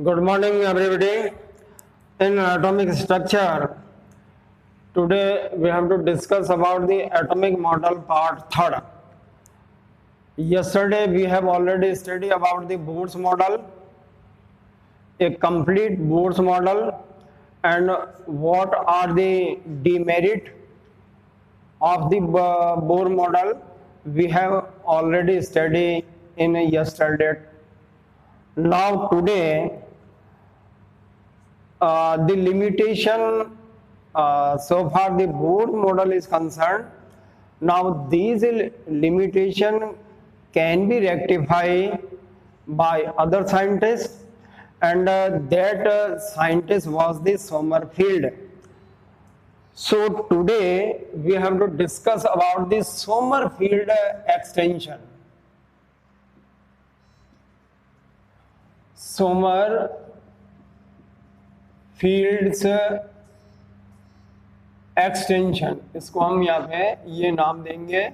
Good morning, everybody. In atomic structure, today we have to discuss about the atomic model part third. Yesterday we have already studied about the Bohr's model, a complete Bohr's model, and what are the demerit of the Bohr model. We have already studied in yesterday. Now today the limitation so far the Bohr model is concerned. Now these limitation can be rectified by other scientists, and that scientist was the Sommerfeld. So today we have to discuss about the Sommerfeld extension. Sommerfeld's extension, इसको हम यहाँ पे ये नाम देंगे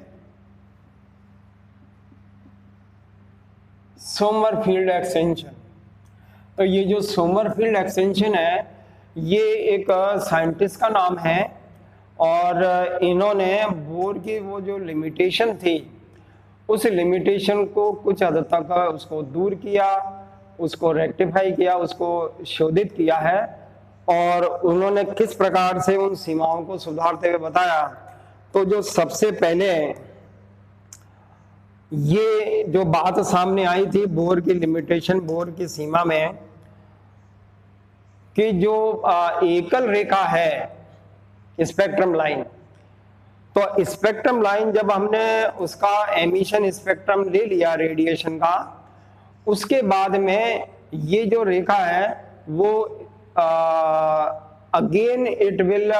Sommerfeld extension. तो ये जो सोमरफील्ड एक्सटेंशन है ये एक साइंटिस्ट का नाम है, और इन्होंने बोर की वो जो लिमिटेशन थी उस लिमिटेशन को कुछ हद तक उसको दूर किया, उसको रेक्टिफाई किया, उसको शोधित किया है, और उन्होंने किस प्रकार से उन सीमाओं को सुधारते हुए बताया। तो जो सबसे पहले ये जो बात सामने आई थी बोर की लिमिटेशन, बोर की सीमा में, कि जो एकल रेखा है स्पेक्ट्रम लाइन, तो स्पेक्ट्रम लाइन जब हमने उसका एमिशन स्पेक्ट्रम ले लिया रेडिएशन का, उसके बाद में ये जो रेखा है वो again it will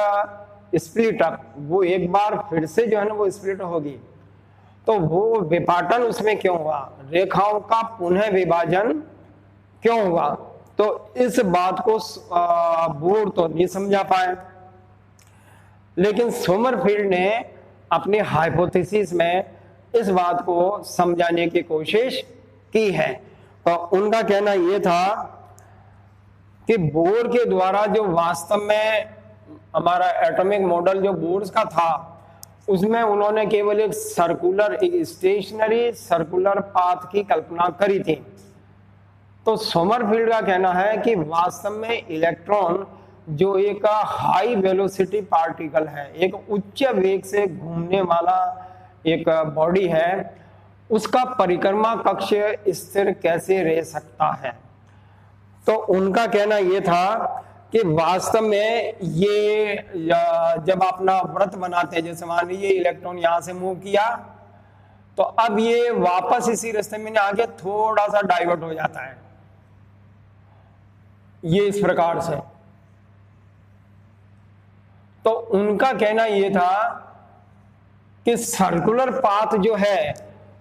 split up, वो एक बार फिर से जो है ना वो स्प्लिट होगी। तो वो विपाटन उसमें क्यों हुआ, रेखाओं का पुनः विभाजन क्यों हुआ, तो इस बात को बोर तो नहीं समझा पाए, लेकिन सोमरफील्ड ने अपनी हाइपोथेसिस में इस बात को समझाने की कोशिश की है। तो उनका कहना यह था कि बोर के द्वारा जो वास्तव में हमारा एटॉमिक मॉडल जो बोर्स का था उसमें उन्होंने केवल एक सर्कुलर, एक स्टेशनरी सर्कुलर पाथ की कल्पना करी थी। तो सोमरफील्ड का कहना है कि वास्तव में इलेक्ट्रॉन जो एक हाई वेलोसिटी पार्टिकल है, एक उच्च वेग से घूमने वाला एक बॉडी है, उसका परिक्रमा कक्ष स्थिर कैसे रह सकता है। तो उनका कहना यह था कि वास्तव में ये जब अपना वृत्त बनाते हैं, जैसे मान लीजिए इलेक्ट्रॉन यहां से मूव किया तो अब ये वापस इसी रास्ते में आगे थोड़ा सा डाइवर्ट हो जाता है, ये इस प्रकार से। तो उनका कहना यह था कि सर्कुलर पाथ जो है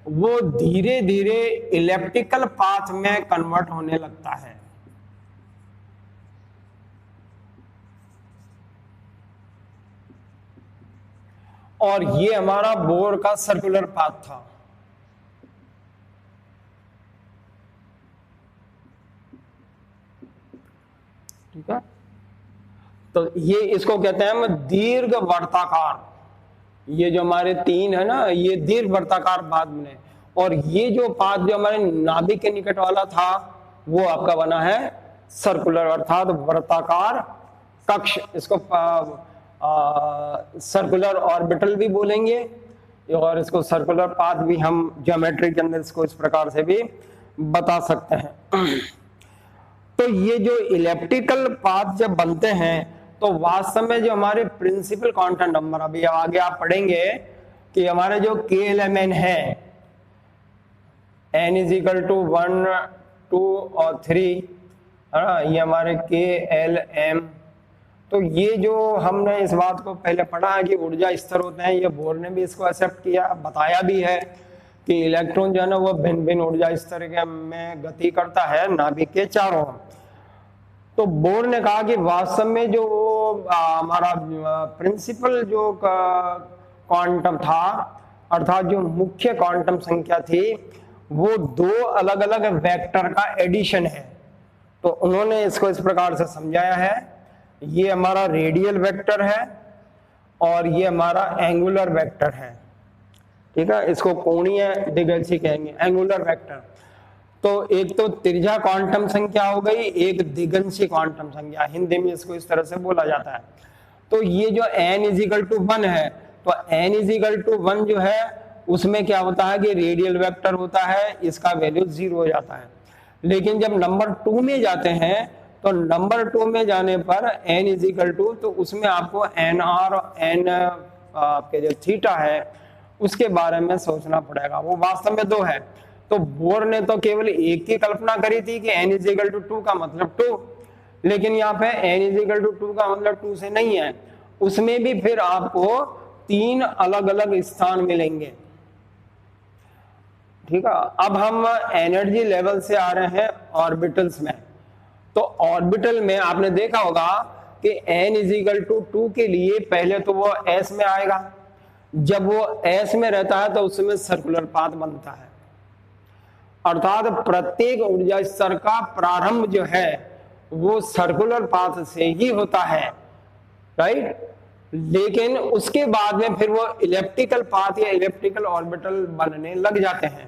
वो धीरे धीरे इलिप्टिकल पाथ में कन्वर्ट होने लगता है। और ये हमारा बोर का सर्कुलर पाथ था। ठीक है, तो ये इसको कहते हैं हम दीर्घ वर्ताकार। ये जो हमारे तीन है ना, ये दीर्घ वर्ताकार पाथ बने, और ये जो पाथ जो हमारे नाभिक के निकट वाला था वो आपका बना है सर्कुलर, अर्थात वर्ताकार कक्ष। इसको सर्कुलर ऑर्बिटल भी बोलेंगे, और इसको सर्कुलर पाथ भी हम ज्योमेट्री के अंदर इसको इस प्रकार से भी बता सकते हैं। तो ये जो इलिप्टिकल पाथ जब बनते हैं तो वास्तव में जो हमारे प्रिंसिपल क्वांटम नंबर, अभी आगे आप पढ़ेंगे कि हमारे जो KLMN है, n = 1, 2 और 3, ये हमारे KLM। तो ये जो हमने इस बात को पहले पढ़ा है कि ऊर्जा स्तर होते हैं, ये बोर ने भी इसको एक्सेप्ट किया, बताया भी है कि इलेक्ट्रॉन जो है ना वो भिन्न भिन्न ऊर्जा स्तर के में गति करता है नाभिक के चारों। तो बोर ने कहा कि वास्तव में जो हमारा प्रिंसिपल जो क्वांटम था, अर्थात जो मुख्य क्वांटम संख्या थी, वो दो अलग अलग वेक्टर का एडिशन है। तो उन्होंने इसको इस प्रकार से समझाया है, ये हमारा रेडियल वेक्टर है और ये हमारा एंगुलर वेक्टर है, ठीक है। इसको कोणीय दिग्गज कहेंगे, एंगुलर वेक्टर। तो एक तो त्रिज्या क्वांटम संख्या हो गई, एक दिगंशी क्वांटम संख्या, हिंदी में इसको इस तरह से बोला जाता है। तो ये जो n=1 है, तो n=1 जो है उसमें क्या होता है कि रेडियल वेक्टर होता है, इसका वैल्यू 0 हो जाता है। लेकिन जब नंबर 2 में जाते हैं तो नंबर 2 में जाने पर n=, तो उसमें आपको nr और n आपके जो थीटा है उसके बारे में सोचना पड़ेगा, वो वास्तव में 2 है। तो बोर ने तो केवल एक की कल्पना करी थी कि n=2 का मतलब 2, लेकिन यहाँ पे n=2 का मतलब 2 से नहीं है, उसमें भी फिर आपको 3 अलग अलग स्थान मिलेंगे, ठीक है। अब हम एनर्जी लेवल से आ रहे हैं ऑर्बिटल्स में। तो ऑर्बिटल में आपने देखा होगा कि n=2 के लिए पहले तो वो s में आएगा, जब वो s में रहता है तो उसमें सर्कुलर पाथ बनता है, अर्थात प्रत्येक ऊर्जा स्तर का प्रारंभ जो है वो सर्कुलर पाथ से ही होता है, राइट। लेकिन उसके बाद में फिर वो इलिप्टिकल पाथ या इलिप्टिकल ऑर्बिटल बनने लग जाते हैं।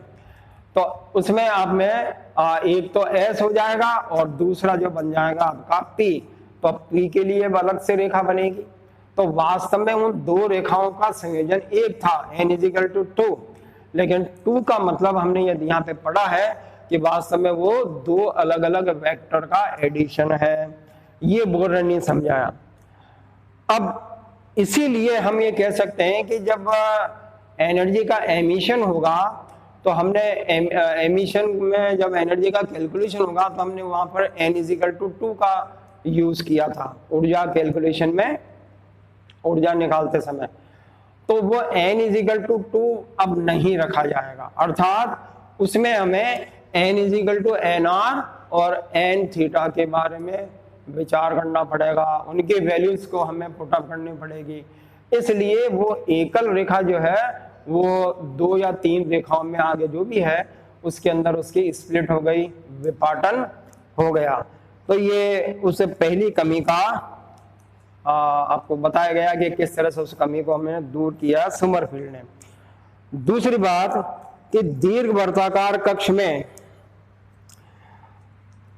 तो उसमें आप में एक तो s हो जाएगा और दूसरा जो बन जाएगा आपका p। तो p के लिए अलग से रेखा बनेगी। तो वास्तव में उन 2 रेखाओं का संयोजन एक था, n=2, लेकिन 2 का मतलब हमने यदि यहाँ पे पढ़ा है कि वास्तव में वो 2 अलग अलग वेक्टर का एडिशन है, ये बोर ने समझाया। अब इसीलिए हम ये कह सकते हैं कि जब एनर्जी का एमिशन होगा तो हमने एमिशन में जब एनर्जी का कैलकुलेशन होगा तो हमने वहां पर n=2 का यूज किया था ऊर्जा कैलकुलेशन में, ऊर्जा निकालते समय। तो वो n=2 अब नहीं रखा जाएगा, अर्थात उसमें हमें n=nr और n थीटा के बारे में विचार करना पड़ेगा, उनके वैल्यूज को हमें पुटअप करनी पड़ेगी। इसलिए वो एकल रेखा जो है वो 2 या 3 रेखाओं में आगे जो भी है उसके अंदर उसकी स्प्लिट हो गई, विपाटन हो गया। तो ये उस पहली कमी का आपको बताया गया कि किस तरह से उस कमी को हमने दूर किया समरफील्ड ने। दूसरी बात कि दीर्घ वर्ताकार कक्ष में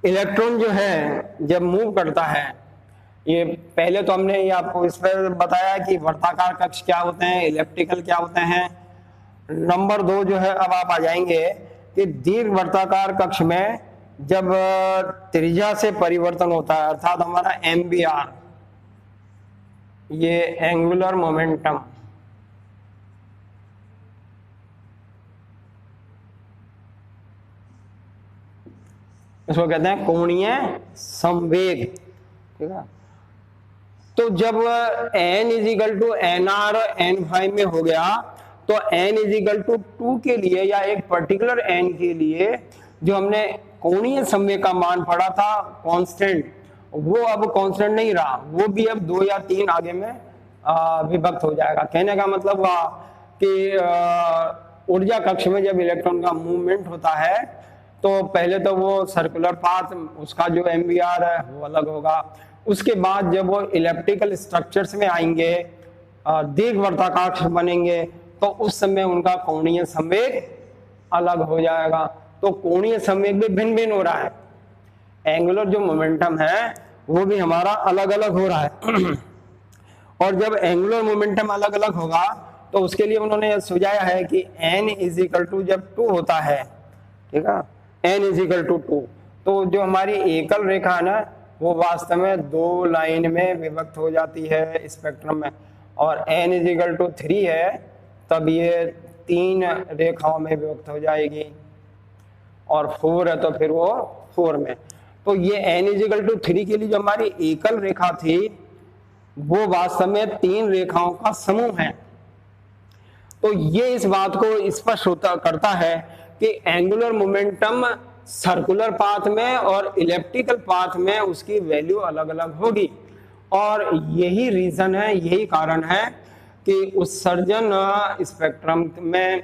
इलेक्ट्रॉन जो है जब मूव करता है, ये पहले तो हमने ये आपको इस पर बताया कि वर्ताकार कक्ष क्या होते हैं, इलिप्टिकल क्या होते हैं। नंबर 2 जो है अब आप आ जाएंगे कि दीर्घ वर्ताकार कक्ष में जब त्रिज्या से परिवर्तन होता है, अर्थात हमारा MBR, ये एंगुलर मोमेंटम, इसको कहते हैं कोणीय संवेग, ठीक है। तो जब n=nr n5 में हो गया तो n=2 के लिए या एक पर्टिकुलर n के लिए जो हमने कोणीय संवेग का मान पढ़ा था कांस्टेंट, वो अब कांस्टेंट नहीं रहा, वो भी अब 2 या 3 आगे में विभक्त हो जाएगा। कहने का मतलब हुआ कि ऊर्जा कक्ष में जब इलेक्ट्रॉन का मूवमेंट होता है तो पहले तो वो सर्कुलर पाथ, उसका जो MBR है वो अलग होगा। उसके बाद जब वो इलिप्टिकल स्ट्रक्चर्स में आएंगे, दीर्घ वर्ताकार बनेंगे, तो उस समय उनका कोणीय संवेग अलग हो जाएगा। तो कोणीय संवेग भी भिन्न भिन्न हो रहा है, एंगुलर जो मोमेंटम है वो भी हमारा अलग अलग हो रहा है। और जब एंगुलर मोमेंटम अलग अलग होगा तो उसके लिए उन्होंने सुझाया है कि n= जब 2 होता है, ठीक है, n=2, तो जो हमारी एकल रेखा है ना वो वास्तव में 2 लाइन में विभक्त हो जाती है स्पेक्ट्रम में, और n=3 है तब ये 3 रेखाओं में विभक्त हो जाएगी, और 4 है तो फिर वो 4 में। तो ये n=3 के लिए जो हमारी एकल रेखा थी वो वास्तव में 3 रेखाओं का समूह है। तो ये इस बात को स्पष्ट करता है कि एंगुलर मोमेंटम सर्कुलर पाथ में और इलिप्टिकल पाथ में उसकी वैल्यू अलग अलग होगी, और यही रीजन है, यही कारण है कि उत्सर्जन स्पेक्ट्रम में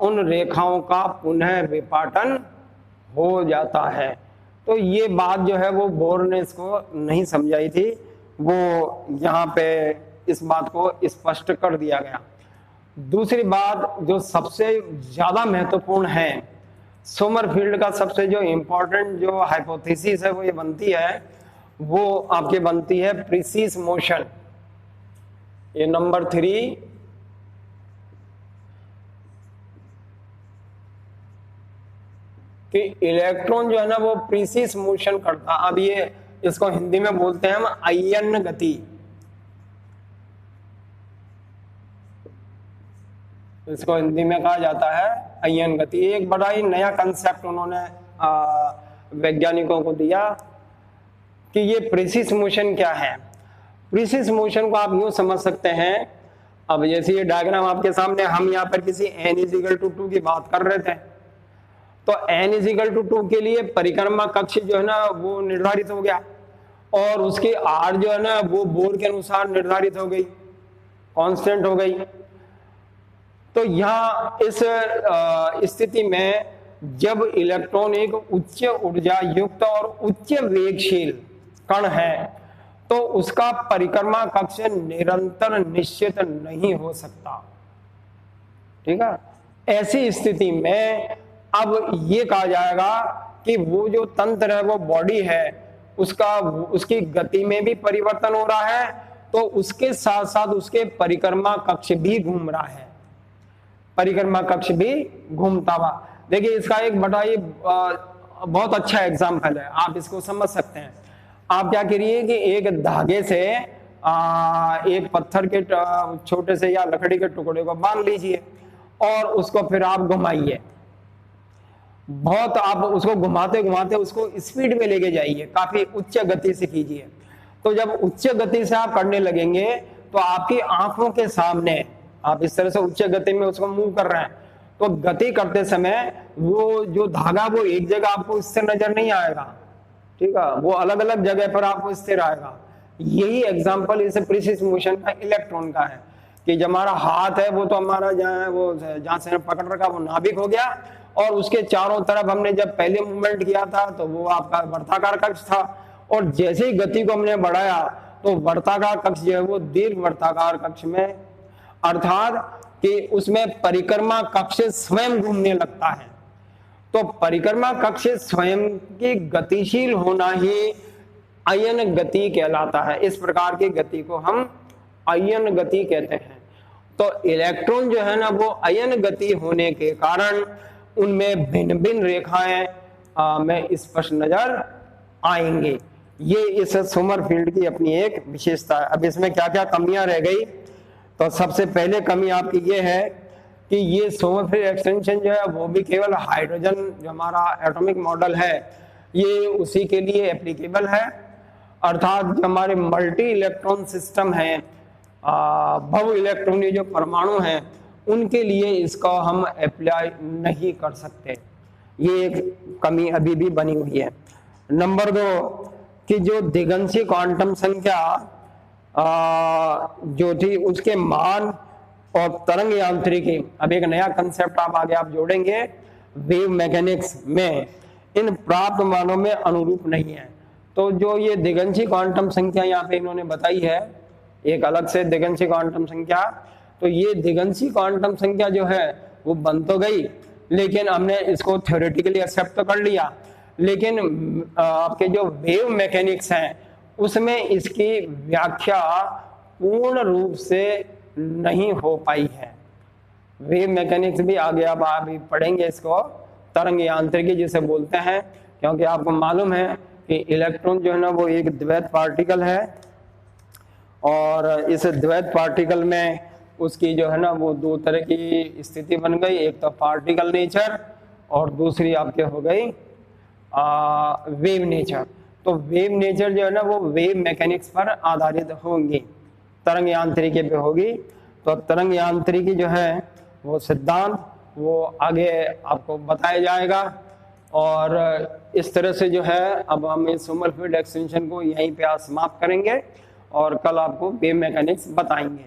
उन रेखाओं का पुनः विपाटन हो जाता है। तो तो ये बात जो है वो बोर ने इसको नहीं समझाई थी, वो यहाँ पे इस बात को स्पष्ट कर दिया गया। दूसरी बात जो सबसे ज्यादा महत्वपूर्ण है, सोमरफील्ड का सबसे जो इंपॉर्टेंट जो हाइपोथेसिस है वो ये बनती है, वो आपके बनती है प्रीसीज मोशन। ये नंबर 3 कि इलेक्ट्रॉन जो है ना वो प्रीसीज मोशन करता। अब ये इसको हिंदी में बोलते हैं हम अयन गति। इसको हिंदी में कहा जाता है अयन गति। एक बड़ा ही नया कंसेप्ट उन्होंने वैज्ञानिकों को दिया कि ये प्रीसीज मोशन क्या है। प्रीसीज मोशन को आप यूं समझ सकते हैं, अब जैसे ये डायग्राम आपके सामने, हम यहाँ पर किसी n=2 की बात कर रहे थे, तो n=2 के लिए परिक्रमा कक्ष जो है ना वो निर्धारित हो गया, और उसकी r जो है ना वो बोर के अनुसार निर्धारित हो गई, कांस्टेंट हो गई। तो यहाँ इस स्थिति में जब इलेक्ट्रॉन एक उच्च ऊर्जा युक्त और उच्च वेगशील कण है, तो उसका परिक्रमा कक्ष निरंतर निश्चित नहीं हो सकता। ठीक है, ऐसी स्थिति में अब ये कहा जाएगा कि वो जो तंत्र है, वो बॉडी है, उसकी गति में भी परिवर्तन हो रहा है, तो उसके साथ साथ उसके परिक्रमा कक्ष भी घूम रहा है, परिक्रमा कक्ष भी घूमता हुआ। देखिए इसका एक बड़ा ही बहुत अच्छा एग्जाम्पल है, आप इसको समझ सकते हैं। आप क्या करिए कि एक धागे से एक पत्थर के छोटे से या लकड़ी के टुकड़े को बांध लीजिए और उसको फिर आप घुमाइए, बहुत आप उसको घुमाते घुमाते उसको स्पीड में लेके जाइए, काफी उच्च गति से कीजिए। तो जब उच्च गति से आप करने लगेंगे तो आपकी आंखों के सामने आप इस तरह से उच्च गति में उसको मूव कर रहे हैं, तो गति करते समय वो जो धागा वो एक जगह आपको स्थिर नजर नहीं आएगा, ठीक है, वो अलग अलग जगह पर आपको स्थिर आएगा। यही एग्जांपल इस प्रीसीज मोशन का इलेक्ट्रॉन का है कि जब हमारा हाथ है वो तो हमारा जहाँ से पकड़ रखा वो नाभिक हो गया, और उसके चारों तरफ हमने जब पहले मूवमेंट किया था तो वो आपका वर्ताकार कक्ष था, और जैसे ही गति को हमने बढ़ाया तो वर्ताकार कक्ष जो है वो दीर्घ वर्ताकार कक्ष में, अर्थात कि उसमें परिक्रमा कक्ष स्वयं घूमने लगता है। तो परिक्रमा कक्ष स्वयं की गतिशील होना ही अयन गति कहलाता है। इस प्रकार की गति को हम अयन गति कहते हैं। तो इलेक्ट्रॉन जो है ना वो अयन गति होने के कारण उनमें भिन्न भिन्न रेखाएं में स्पष्ट नजर आएंगे। ये इस सोमरफील्ड की अपनी एक विशेषता है। अब इसमें क्या क्या कमियां रह गई, तो सबसे पहले कमी आपकी ये है कि ये सोमरफील्ड एक्सटेंशन जो है वो भी केवल हाइड्रोजन जो हमारा एटॉमिक मॉडल है ये उसी के लिए एप्लीकेबल है, अर्थात जो हमारे मल्टी इलेक्ट्रॉन सिस्टम है, बहु इलेक्ट्रॉनिक जो परमाणु हैं उनके लिए इसका हम अप्लाई नहीं कर सकते। ये एक कमी अभी भी बनी हुई है। नंबर 2 कि जो दिगंशी क्वांटम संख्या जो थी उसके मान और तरंग यांत्रिकी, अब एक नया कंसेप्ट आप आगे आप जोड़ेंगे वेव मैकेनिक्स में, इन प्राप्त मानों में अनुरूप नहीं है। तो जो ये दिगंशी क्वांटम संख्या यहाँ पे इन्होंने बताई है, एक अलग से दिगंशी क्वांटम संख्या, तो ये दिगंशी क्वांटम संख्या जो है वो बन तो गई, लेकिन हमने इसको थ्योरेटिकली एक्सेप्ट तो कर लिया, लेकिन आपके जो वेव मैकेनिक्स हैं उसमें इसकी व्याख्या पूर्ण रूप से नहीं हो पाई है। वेव मैकेनिक्स भी आगे अब आप पढ़ेंगे इसको, तरंग यांत्रिकी जिसे बोलते हैं, क्योंकि आपको मालूम है कि इलेक्ट्रॉन जो है ना वो एक द्वैत पार्टिकल है, और इस द्वैत पार्टिकल में उसकी जो है ना वो दो तरह की स्थिति बन गई, एक तो पार्टिकल नेचर और दूसरी आपके हो गई वेव नेचर। तो वेव नेचर जो है ना वो वेव मैकेनिक्स पर आधारित होंगी, तरंग यांत्रिकी पे होगी। तो तरंग यांत्रिकी जो है वो सिद्धांत वो आगे आपको बताया जाएगा, और इस तरह से जो है अब हम इस सोमरफील्ड एक्सटेंशन को यहीं पे समाप्त करेंगे और कल आपको वेव मैकेनिक्स बताएंगे।